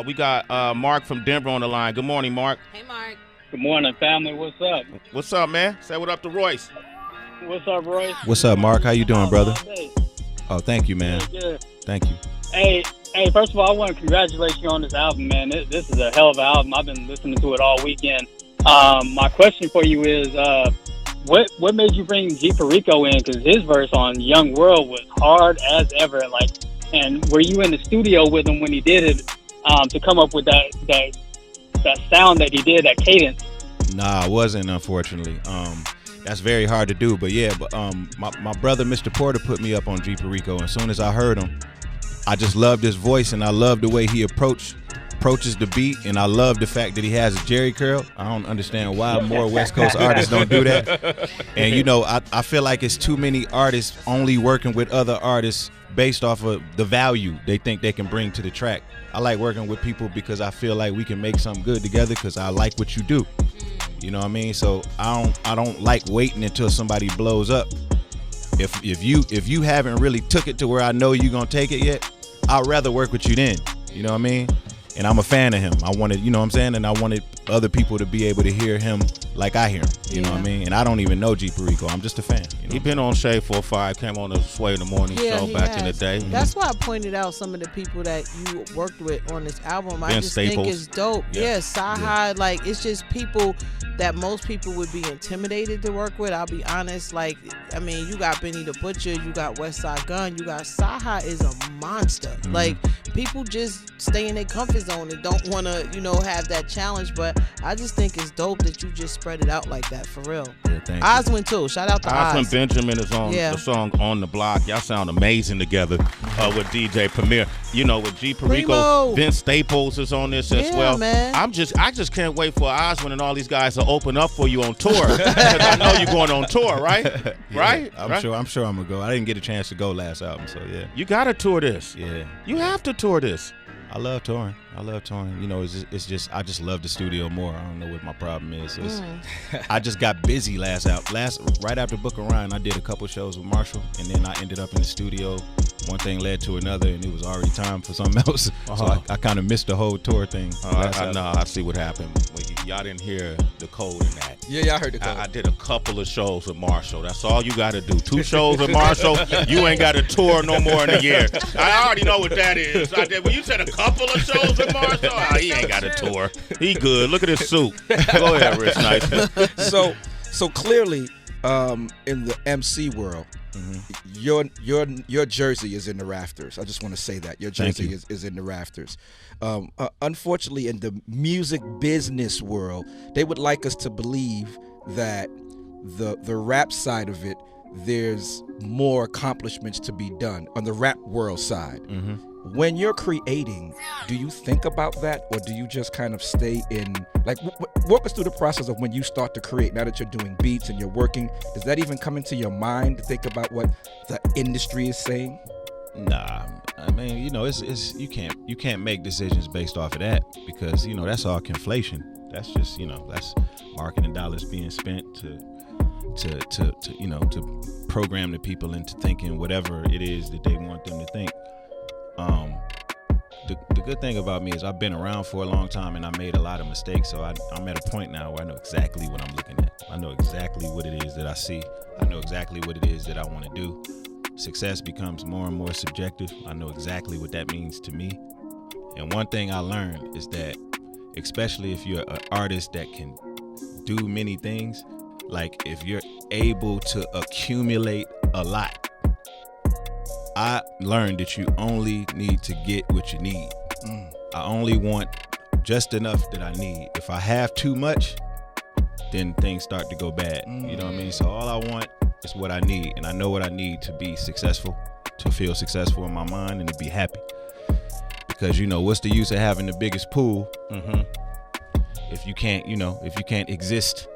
We got Mark from Denver on the line. Good morning, Mark. Hey, Mark. Good morning, family. What's up? What's up, man? Say what up to Royce. What's up, Royce? What's up, Mark? How you doing, brother? Oh, thank you, man. Good. Thank you. Hey, first of all, I want to congratulate you on this album, man. This is a hell of an album. I've been listening to it all weekend. My question for you is, what made you bring G Perico in? Because his verse on Young World was hard as ever. And were you in the studio with him when he did it to come up with that sound that he did, that cadence? Nah, I wasn't, unfortunately. That's very hard to do, but my brother Mr. Porter put me up on G Perico. As soon as I heard him, I just loved his voice, and I loved the way he approaches the beat, and I love the fact that he has a Jerry curl. I don't understand why more West Coast artists don't do that. And I feel like it's too many artists only working with other artists based off of the value they think they can bring to the track. I like working with people because I feel like we can make something good together because I like what you do. You know what I mean? So I don't like waiting until somebody blows up. If you haven't really took it to where I know you're gonna take it yet, I'd rather work with you then. You know what I mean? And I'm a fan of him. I wanted, you know what I'm saying? And I wanted other people to be able to hear him like I hear him. You know what I mean? And I don't even know G Perico. I'm just a fan. You know? He been on Shade 45, came on the Sway in the Morning show back in the day. That's why I pointed out some of the people that you worked with on this album. I just Staples. think it's dope. Yeah, Sahai, like it's just people that most people would be intimidated to work with. I'll be honest. Like, I mean, you got Benny the Butcher, you got Westside Gun, you got Sahai is a monster. Mm-hmm. Like, people just stay in their comfort zone and don't want to, have that challenge. But I just think it's dope that you just spread it out like that, for real. Yeah, thank Oswin too. Shout out to Oswin Oz. Benjamin is on the song On the Block. Y'all sound amazing together with DJ Premier. With G Perico, Primo. Vince Staples is on this as well. Man. I just can't wait for Oswin and all these guys to open up for you on tour. Because I know you're going on tour, right? Yeah, right? I'm sure I'm gonna go. I didn't get a chance to go last album, so yeah. You gotta tour this. Yeah. You have to tour this. I love touring. It's just I just love the studio more. I don't know what my problem is. I just got busy right after Book of Ryan. I did a couple shows with Marshall, and then I ended up in the studio. One thing led to another, and it was already time for something else. So I kind of missed the whole tour thing. I see what happened. Y'all didn't hear the code in that. Yeah, I heard the code. I did a couple of shows with Marshall. That's all you got to do. 2 shows with Marshall. You ain't got to tour no more in a year. I already know what that is. When you said a couple of shows with Marshall, he ain't got a tour. He good. Look at his suit. Go ahead, Rich Nice. So clearly, in the MC world, your jersey is in the rafters. I just want to say that your jersey is in the rafters. Unfortunately, in the music business world, they would like us to believe that the rap side of it, there's more accomplishments to be done on the rap world side. When you're creating, do you think about that, or do you just kind of stay in, like, walk us through the process of when you start to create, now that you're doing beats and you're working, does that even come into your mind to think about what the industry is saying? Nah, I mean, it's you can't make decisions based off of that, because that's all conflation. That's just that's marketing dollars being spent to program the people into thinking whatever it is that they want them to think. The good thing about me is I've been around for a long time, and I made a lot of mistakes, so I'm at a point now where I know exactly what I'm looking at. I know exactly what it is that I see. I know exactly what it is that I want to do. Success becomes more and more subjective. I know exactly what that means to me. And one thing I learned is that, especially if you're an artist that can do many things, like if you're able to accumulate a lot, I learned that you only need to get what you need. I only want just enough that I need. If I have too much, then things start to go bad. You know what I mean? So all I want is what I need, and I know what I need to be successful, to feel successful in my mind and to be happy. Because what's the use of having the biggest pool if you can't exist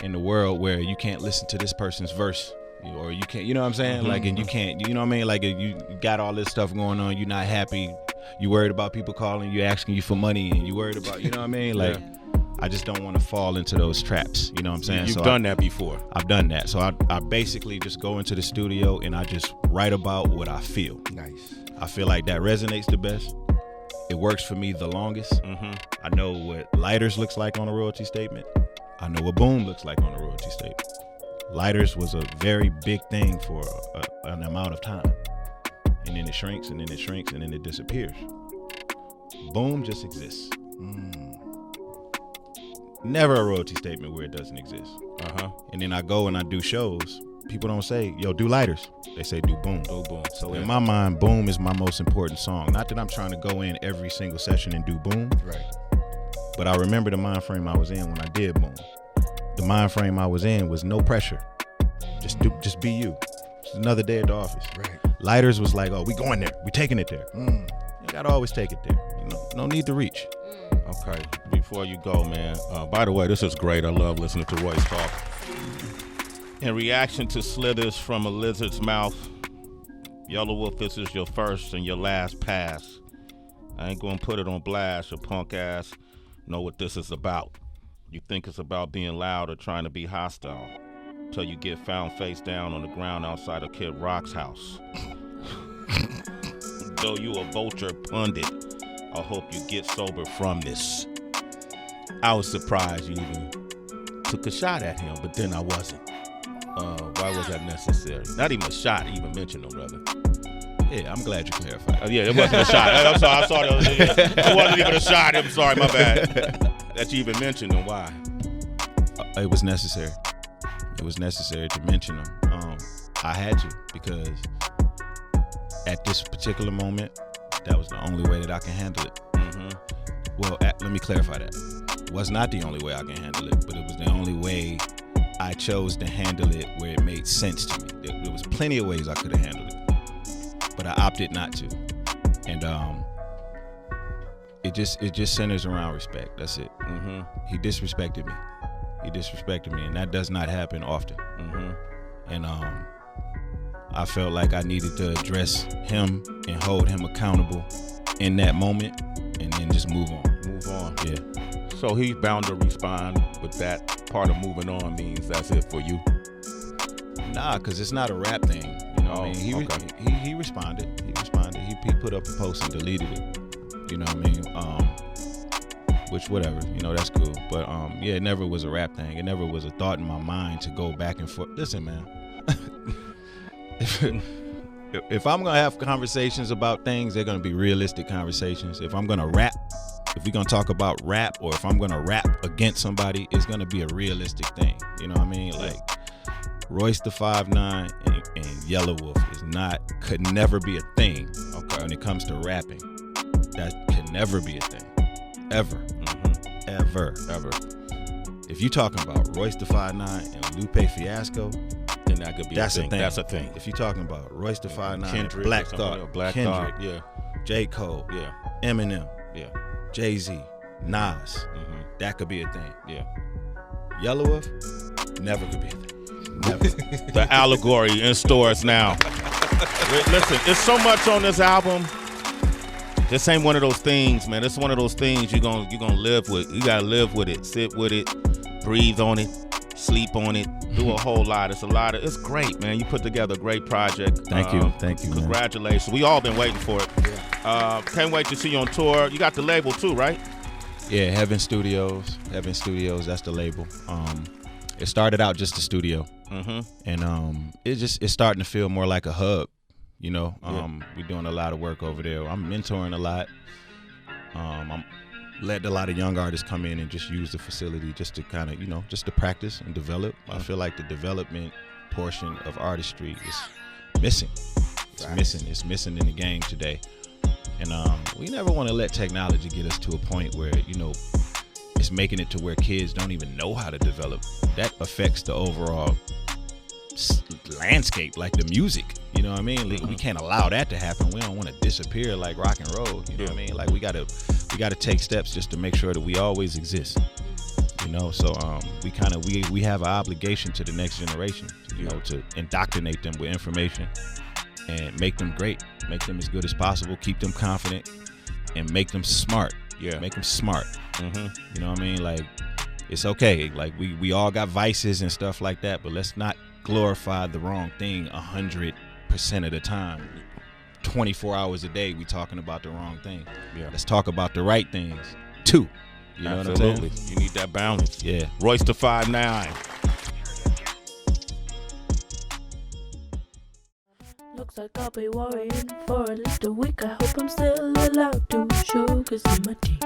in the world where you can't listen to this person's verse, or you can't, you know what I'm saying? Like, and you can't, you know what I mean? Like, you got all this stuff going on, you're not happy, you worried about people calling you, asking you for money, and you worried about, you know what I mean? Like, I just don't want to fall into those traps, you know what I'm saying? You've done that before. I've done that. So I basically just go into the studio and I just write about what I feel. Nice. I feel like that resonates the best. It works for me the longest. I know what lighters looks like on a royalty statement. I know what boom looks like on a royalty statement. Lighters was a very big thing for an amount of time. And then it shrinks, and then it shrinks, and then it disappears. Boom just exists. Never a royalty statement where it doesn't exist. And then I go and I do shows. People don't say, yo, do lighters. They say, do boom. Do boom. So in my mind, boom is my most important song. Not that I'm trying to go in every single session and do boom. Right. But I remember the mind frame I was in when I did boom. The mind frame I was in was no pressure. Just be you. It's another day at the office. Right. Lighters was like, oh, we going there. We taking it there. You gotta always take it there. You know, no need to reach. Okay, before you go, man, by the way, this is great. I love listening to Royce talk. In reaction to slithers from a lizard's mouth, Yellow Wolf, this is your first and your last pass. I ain't gonna put it on blast. Your punk ass know what this is about. You think it's about being loud or trying to be hostile, till you get found face down on the ground outside of Kid Rock's house. Though you a vulture pundit, I hope you get sober from this. I was surprised you even took a shot at him, but then I wasn't. Why was that necessary? Not even a shot, even mention him, brother. Yeah, I'm glad you clarified. Yeah, it wasn't a shot. I'm sorry, I saw that. It wasn't even a shot. I'm sorry, my bad. That you even mentioned him. Why? It was necessary. It was necessary to mention him. I had to, because at this particular moment, that was the only way that I can handle it. Well, let me clarify that. It was not the only way I can handle it, but it was the only way I chose to handle it where it made sense to me. There was plenty of ways I could have handled it, but I opted not to. And it just centers around respect. That's it. He disrespected me, and that does not happen often. And I felt like I needed to address him and hold him accountable in that moment, and then just move on. Yeah. So he's bound to respond, but that part of moving on means that's it for you. Nah, cause it's not a rap thing. You know what I mean? He responded. He put up a post and deleted it. You know what I mean? Which whatever. You know, that's cool. But yeah, it never was a rap thing. It never was a thought in my mind to go back and forth. Listen, man. If I'm gonna have conversations about things, they're gonna be realistic conversations. If I'm gonna rap, if we're gonna talk about rap, or if I'm gonna rap against somebody, it's gonna be a realistic thing. You know what I mean? Like Royce the 5'9" and Yellow Wolf could never be a thing. Okay, when it comes to rapping, that could never be a thing, ever, ever. If you talking about Royce the 5'9" and Lupe Fiasco, then that could be a thing. That's a thing. If you're talking about Royce the 5'9", Kendrick, Black Thought, Kendrick, yeah, J. Cole, yeah, Eminem, yeah, Jay-Z, Nas, that could be a thing. Yeah. Yellow Wolf, never could be a thing. Never. The allegory in stores now. Listen, it's so much on this album. This ain't one of those things, man. It's one of those things you're gonna live with. You gotta live with it, sit with it, breathe on it, sleep on it, do a whole lot. It's great, man. You put together a great project. Thank you, congratulations. Man. We all been waiting for it. Can't wait to see you on tour. You got the label too, right? Yeah, Heaven Studios. That's the label. It started out just a studio, and it's starting to feel more like a hub. You know, we're doing a lot of work over there. I'm mentoring a lot. I'm letting a lot of young artists come in and just use the facility just to kind of, just to practice and develop. I feel like the development portion of artistry is missing. It's missing in the game today. And we never want to let technology get us to a point where, it's making it to where kids don't even know how to develop. That affects the overall landscape, like the music. You know what I mean? Like, we can't allow that to happen. We don't want to disappear like rock and roll. You know what I mean? Like we gotta take steps just to make sure that we always exist. So we have an obligation to the next generation, to indoctrinate them with information and make them great, make them as good as possible, keep them confident, and make them smart. Yeah, make them smart. You know what I mean? Like, it's okay. Like we all got vices and stuff like that, but let's not glorify the wrong thing 100% of the time. 24 hours a day we talking about the wrong thing. Yeah. Let's talk about the right things too. You know Absolutely. what I'm saying? You need that balance. Yeah. Royce the 5'9". Looks like I'll be worrying for at least a week. I hope I'm still allowed to show 'cause I'm a teen.